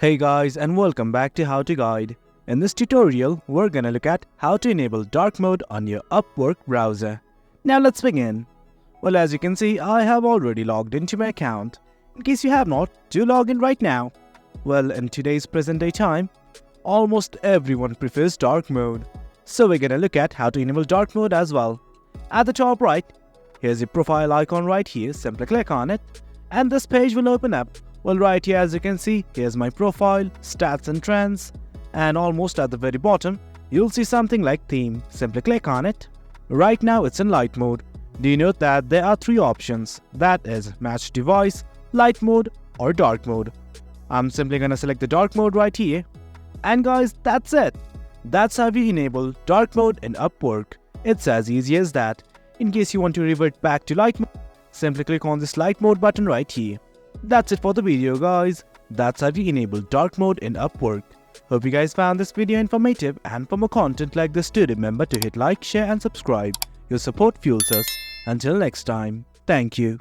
Hey guys, and welcome back to How to Guide. In this tutorial, we're gonna look at how to enable dark mode on your Upwork browser. Now let's begin. Well, as you can see, I have already logged into my account. In case you have not, do log in right now. Well, in today's present day time, almost everyone prefers dark mode. So we're gonna look at how to enable dark mode as well. At the top right, here's your profile icon right here. Simply click on it and this page will open up. Well, right here, as you can see, here's my profile, stats and trends, and almost at the very bottom, you'll see something like theme. Simply click on it. Right now it's in light mode. Do you note that there are three options, that is match device, light mode or dark mode. I'm simply gonna select the dark mode right here. And guys, that's it. That's how you enable dark mode in Upwork. It's as easy as that. In case you want to revert back to light mode, simply click on this light mode button right here. That's it for the video, guys. That's how you enable dark mode in Upwork. Hope you guys found this video informative, and for more content like this, do remember to hit like, share and subscribe. Your support fuels us. Until next time, thank you.